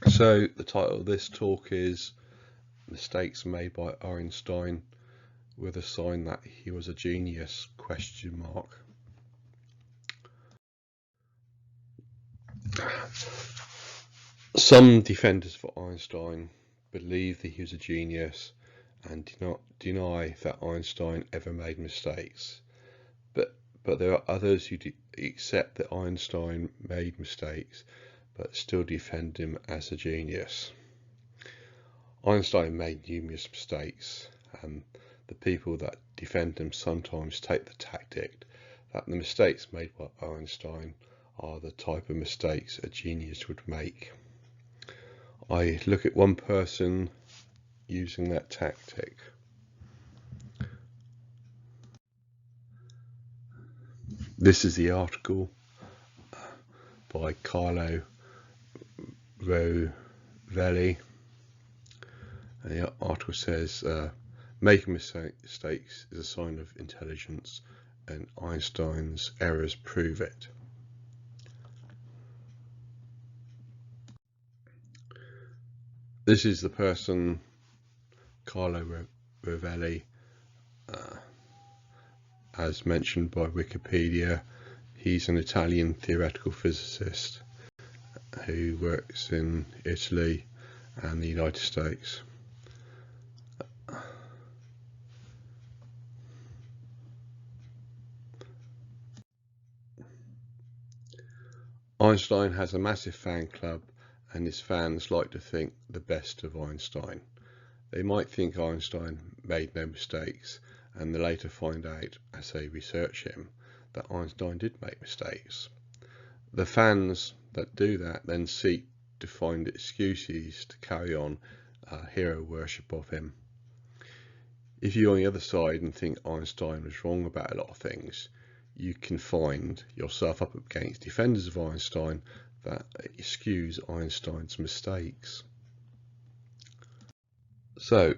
So the title of this talk is Mistakes Made by Einstein with a sign that he was a genius ? Some defenders for Einstein believe that he was a genius and do not deny that Einstein ever made mistakes. But there are others who accept that Einstein made mistakes but still defend him as a genius. Einstein made numerous mistakes, and the people that defend him sometimes take the tactic that the mistakes made by Einstein are the type of mistakes a genius would make. I look at one person using that tactic. This is the article by Carlo Rovelli, and the article says making mistakes is a sign of intelligence and Einstein's errors prove it. This is the person, Carlo Rovelli, as mentioned by Wikipedia. He's an Italian theoretical physicist who works in Italy and the United States. Einstein has a massive fan club, and his fans like to think the best of Einstein. They might think Einstein made no mistakes, and they later find out, as they research him, that Einstein did make mistakes. The fans that do that then seek to find excuses to carry on hero worship of him. If you're on the other side and think Einstein was wrong about a lot of things, you can find yourself up against defenders of Einstein that excuse Einstein's mistakes. So,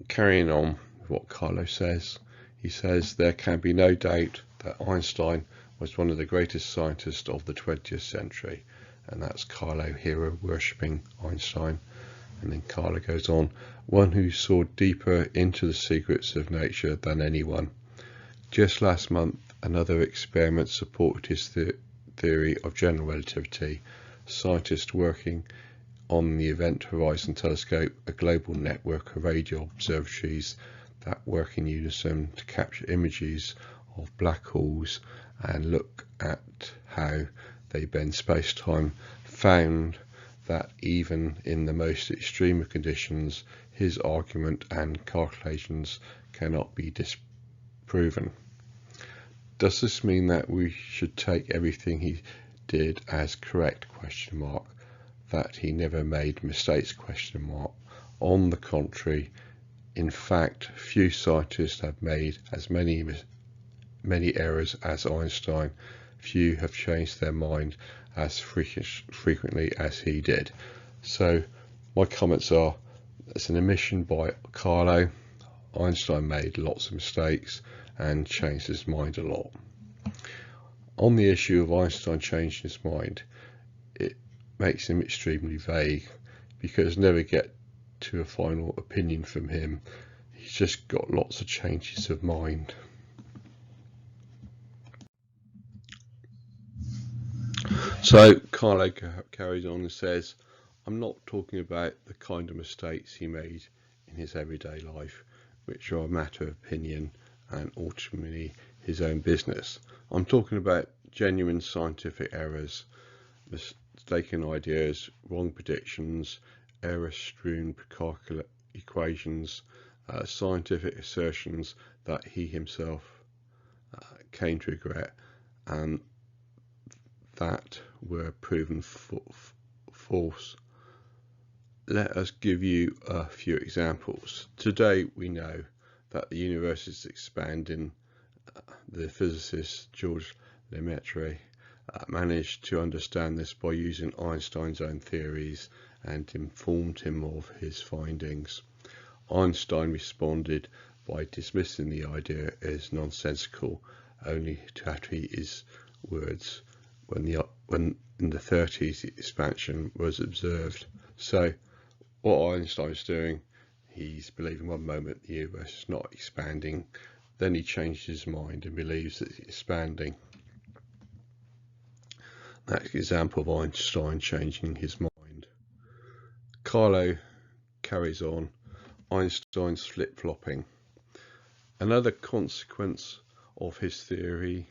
carrying on with what Carlo says, he says there can be no doubt that Einstein was one of the greatest scientists of the 20th century, and that's Carlo hero worshipping Einstein. And then Carlo goes on, one who saw deeper into the secrets of nature than anyone. Just last month, another experiment supported his theory of general relativity. Scientists working on the Event Horizon Telescope, a global network of radio observatories that work in unison to capture images of black holes and look at how they bend space-time, found that even in the most extreme of conditions, his argument and calculations cannot be disproven. Does this mean that we should take everything he did as correct ? That he never made mistakes ? On the contrary, in fact, few scientists have made as many errors as Einstein. Few have changed their mind as frequently as he did. So my comments are, it's an admission by Carlo. Einstein made lots of mistakes and changed his mind a lot. On the issue of Einstein changing his mind, it makes him extremely vague, because never get to a final opinion from him. He's just got lots of changes of mind. So Carlo carries on and says, I'm not talking about the kind of mistakes he made in his everyday life, which are a matter of opinion and ultimately his own business. I'm talking about genuine scientific errors, mistaken ideas, wrong predictions, error-strewn equations, scientific assertions that he himself came to regret and that were proven false. Let us give you a few examples. Today we know that the universe is expanding. The physicist George Lemaitre managed to understand this by using Einstein's own theories and informed him of his findings. Einstein responded by dismissing the idea as nonsensical, only to utter his words when in the 30s expansion was observed. So what Einstein's doing, he's believing one moment the universe is not expanding, then he changes his mind and believes that it's expanding. That's an example of Einstein changing his mind. Carlo carries on, Einstein's flip-flopping. Another consequence of his theory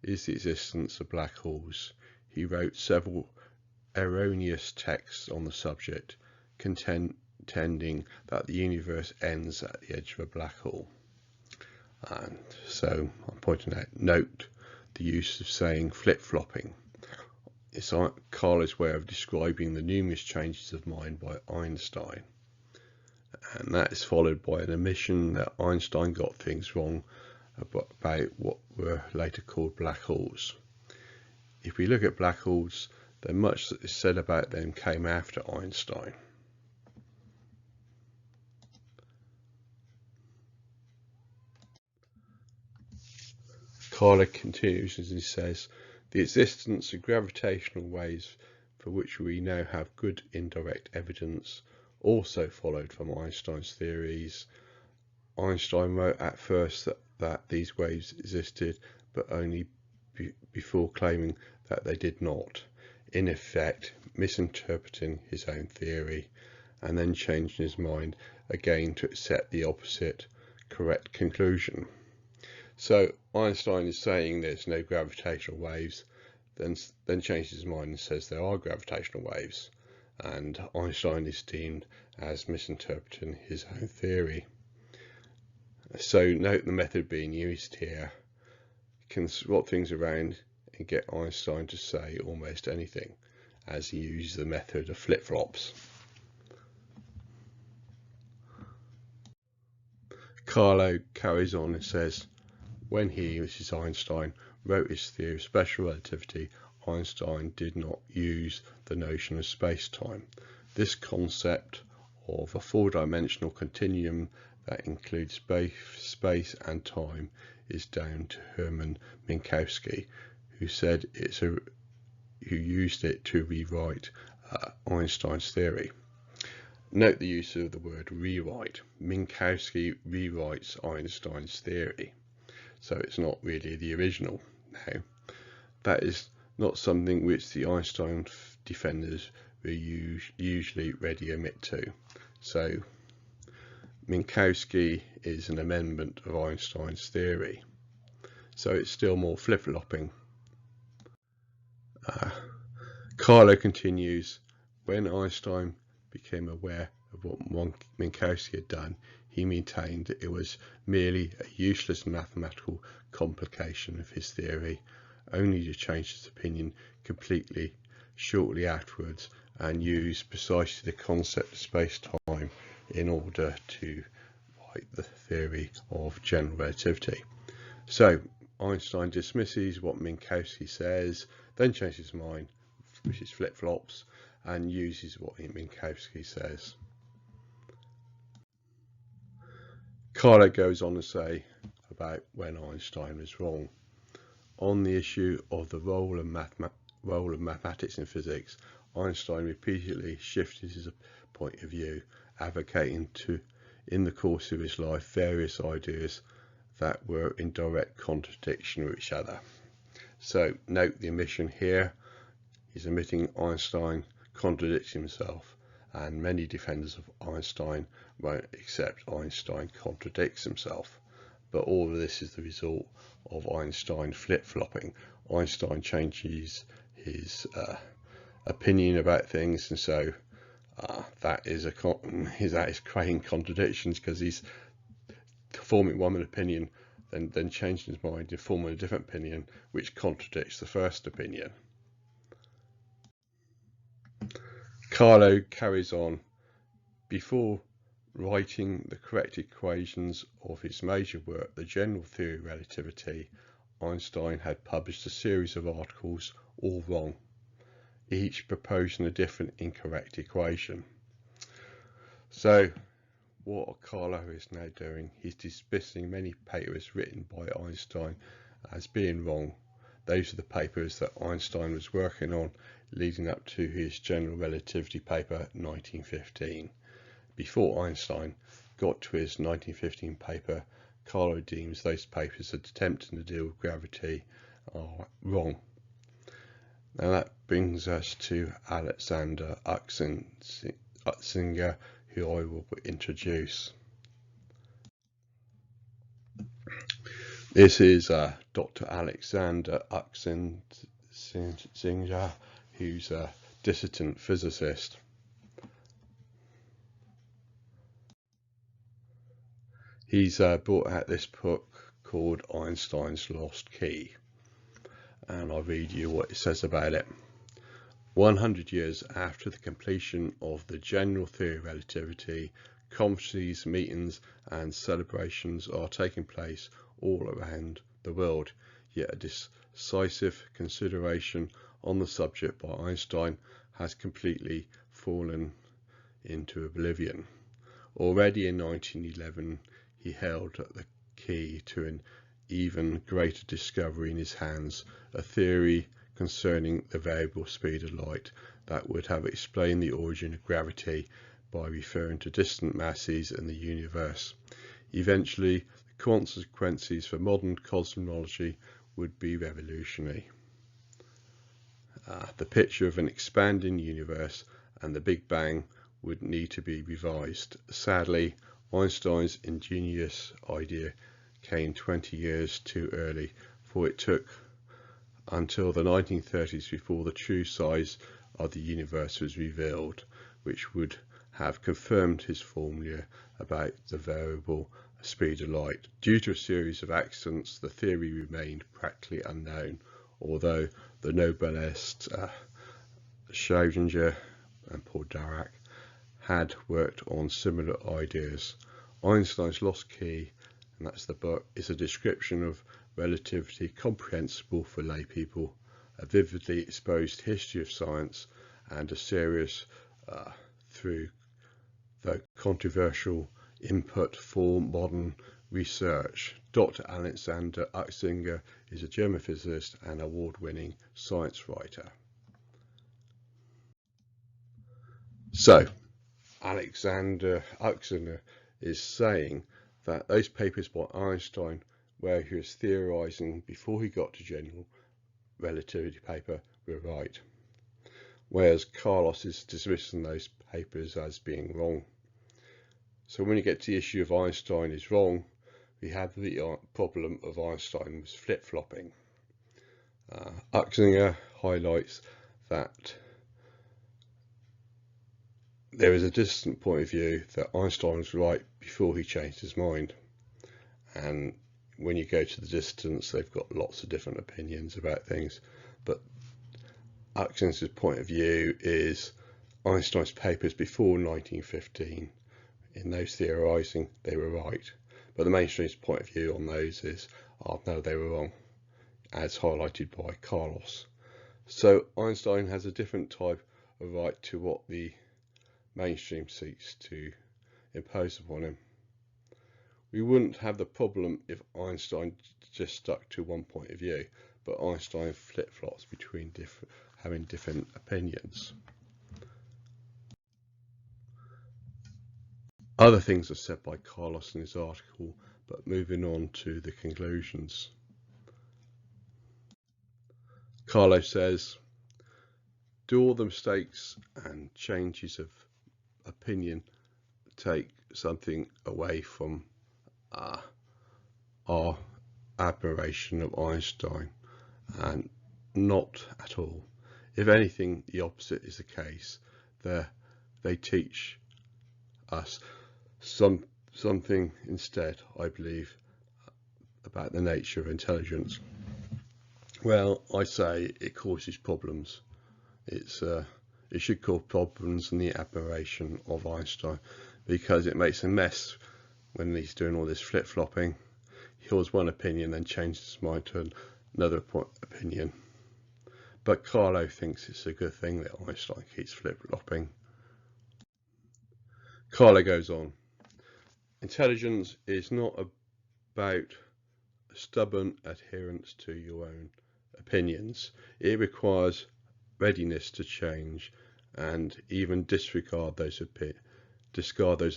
is the existence of black holes. He wrote several erroneous texts on the subject, contending that the universe ends at the edge of a black hole. And so I'm pointing out, note the use of saying flip-flopping. It's Carlo's way of describing the numerous changes of mind by Einstein. And that is followed by an admission that Einstein got things wrong about what were later called black holes. If we look at black holes, then much that is said about them came after Einstein. Carlo continues as he says, the existence of gravitational waves for which we now have good indirect evidence also followed from Einstein's theories. Einstein wrote at first that these waves existed, but only before claiming that they did not, in effect misinterpreting his own theory, and then changing his mind again to accept the opposite correct conclusion. So Einstein is saying there's no gravitational waves, then changes his mind and says there are gravitational waves, and Einstein is deemed as misinterpreting his own theory. So note the method being used here can swap things around and get Einstein to say almost anything, as he uses the method of flip-flops. Carlo carries on and says, when he, which is Einstein, wrote his theory of special relativity, Einstein did not use the notion of space-time. This concept of a four-dimensional continuum that includes space and time is down to Hermann Minkowski, who used it to rewrite Einstein's theory. Note the use of the word rewrite. Minkowski rewrites Einstein's theory, so it's not really the original. Now, that is not something which the Einstein defenders will usually readily admit to. So Minkowski is an amendment of Einstein's theory, so it's still more flip-flopping. Carlo continues, when Einstein became aware of what Minkowski had done, he maintained that it was merely a useless mathematical complication of his theory, only to change his opinion completely shortly afterwards and use precisely the concept of space-time in order to write the theory of general relativity. So Einstein dismisses what Minkowski says, then changes his mind, which is flip-flops, and uses what Minkowski says. Carlo goes on to say about when Einstein was wrong. On the issue of the role of mathematics in physics, Einstein repeatedly shifted his point of view, advocating in the course of his life various ideas that were in direct contradiction with each other. So note the omission here. He's omitting Einstein contradicts himself, and many defenders of Einstein won't accept Einstein contradicts himself. But all of this is the result of Einstein flip-flopping. Einstein changes his opinion about things, and so that is creating contradictions, because he's forming one opinion, then changing his mind and forming a different opinion which contradicts the first opinion. Carlo carries on, before writing the correct equations of his major work, The General Theory of Relativity, Einstein had published a series of articles, all wrong, each proposing a different incorrect equation. So what Carlo is now doing, he's dismissing many papers written by Einstein as being wrong, those are the papers that Einstein was working on leading up to his general relativity paper 1915. Before Einstein got to his 1915 paper, Carlo deems those papers attempting to deal with gravity are wrong. Now that brings us to Alexander Utzinger, who I will introduce. This is Dr. Alexander Utzinger, who's a dissident physicist. He's brought out this book called Einstein's Lost Key, and I'll read you what it says about it. 100 years after the completion of the general theory of relativity, conferences, meetings and celebrations are taking place all around the world, yet a decisive consideration on the subject by Einstein has completely fallen into oblivion. Already in 1911 he held the key to an even greater discovery in his hands, a theory concerning the variable speed of light that would have explained the origin of gravity by referring to distant masses in the universe. Eventually, the consequences for modern cosmology would be revolutionary. The picture of an expanding universe and the Big Bang would need to be revised. Sadly, Einstein's ingenious idea came 20 years too early, for it took until the 1930s before the true size of the universe was revealed, which would have confirmed his formula about the variable speed of light. Due to a series of accidents, the theory remained practically unknown, although the Nobelists Schrödinger and Paul Dirac had worked on similar ideas. Einstein's Lost Key, and that's the book, is a description of relativity comprehensible for lay people, a vividly exposed history of science, and a serious through the controversial input for modern research. Dr. Alexander Utzinger is a German physicist and award-winning science writer. So, Alexander Utzinger is saying that those papers by Einstein, where he was theorizing before he got to general relativity paper, were right, whereas Carlos is dismissing those papers as being wrong. So when you get to the issue of Einstein is wrong, we have the problem of Einstein was flip-flopping. Utzinger highlights that there is a distant point of view that Einstein was right before he changed his mind, and when you go to the distance, they've got lots of different opinions about things, but Utzinger's point of view is Einstein's papers before 1915, in those theorizing, they were right, but the mainstream's point of view on those is, oh no, they were wrong, as highlighted by Carlos. So Einstein has a different type of right to what the mainstream seeks to impose upon him. We wouldn't have the problem if Einstein just stuck to one point of view, but Einstein flip-flops between having different opinions. Other things are said by Carlos in his article, but moving on to the conclusions. Carlos says, do all the mistakes and changes of opinion take something away from our admiration of Einstein? And not at all. If anything, the opposite is the case. They teach us something instead, I believe, about the nature of intelligence. Well, I say it causes problems. It should cause problems in the admiration of Einstein, because it makes a mess when he's doing all this flip-flopping. He holds one opinion, then changes his mind to another opinion. But Carlo thinks it's a good thing that Einstein keeps flip-flopping. Carlo goes on. Intelligence is not about stubborn adherence to your own opinions. It requires readiness to change and even discard those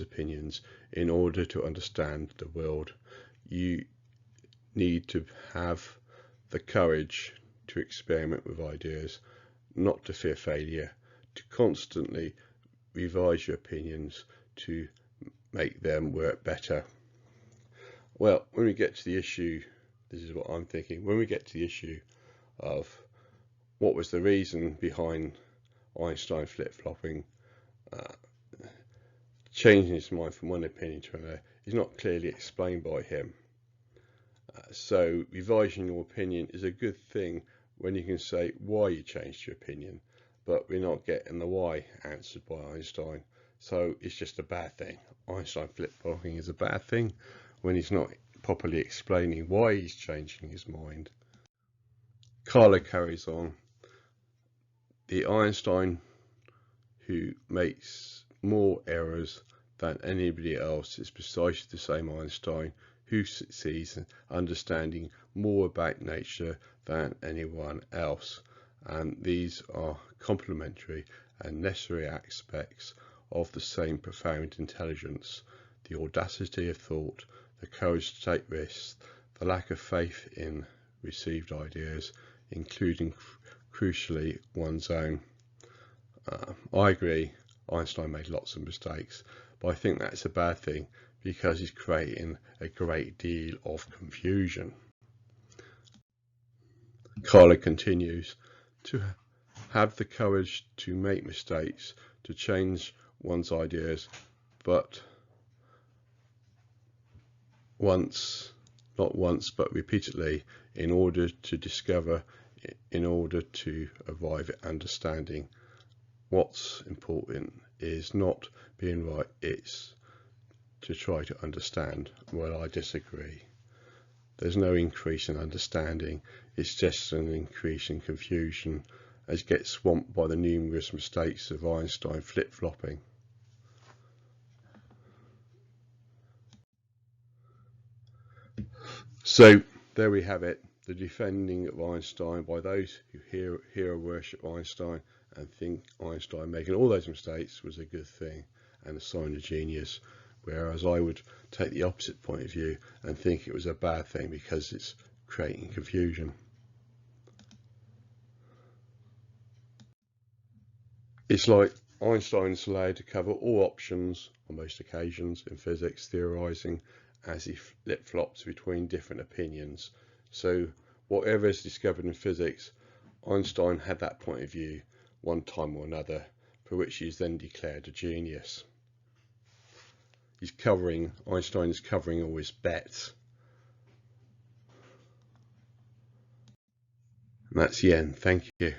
opinions in order to understand the world. You need to have the courage to experiment with ideas, not to fear failure, to constantly revise your opinions to make them work better. Well, when we get to the issue, this is what I'm thinking, when we get to the issue of what was the reason behind Einstein flip-flopping, changing his mind from one opinion to another, is not clearly explained by him. So revising your opinion is a good thing when you can say why you changed your opinion, but we're not getting the why answered by Einstein. So it's just a bad thing. Einstein flip-flopping is a bad thing when he's not properly explaining why he's changing his mind. Carlo carries on. The Einstein who makes more errors than anybody else is precisely the same Einstein who succeeds in understanding more about nature than anyone else. And these are complementary and necessary aspects of the same profound intelligence: the audacity of thought, the courage to take risks, the lack of faith in received ideas, including crucially one's own. I agree, Einstein made lots of mistakes, but I think that's a bad thing because he's creating a great deal of confusion. Carlo continues, to have the courage to make mistakes, to change one's ideas, but not once, but repeatedly, in order to arrive at understanding. What's important is not being right, it's to try to understand. Well, I disagree. There's no increase in understanding, it's just an increase in confusion as it gets swamped by the numerous mistakes of Einstein flip-flopping. So there we have it, the defending of Einstein by those who hero worship Einstein and think Einstein making all those mistakes was a good thing and a sign of genius, whereas I would take the opposite point of view and think it was a bad thing because it's creating confusion. It's like Einstein's allowed to cover all options on most occasions in physics, theorizing as he flip-flops between different opinions. So whatever is discovered in physics, Einstein had that point of view one time or another, for which he is then declared a genius. Einstein is covering all his bets. And that's the end. Thank you.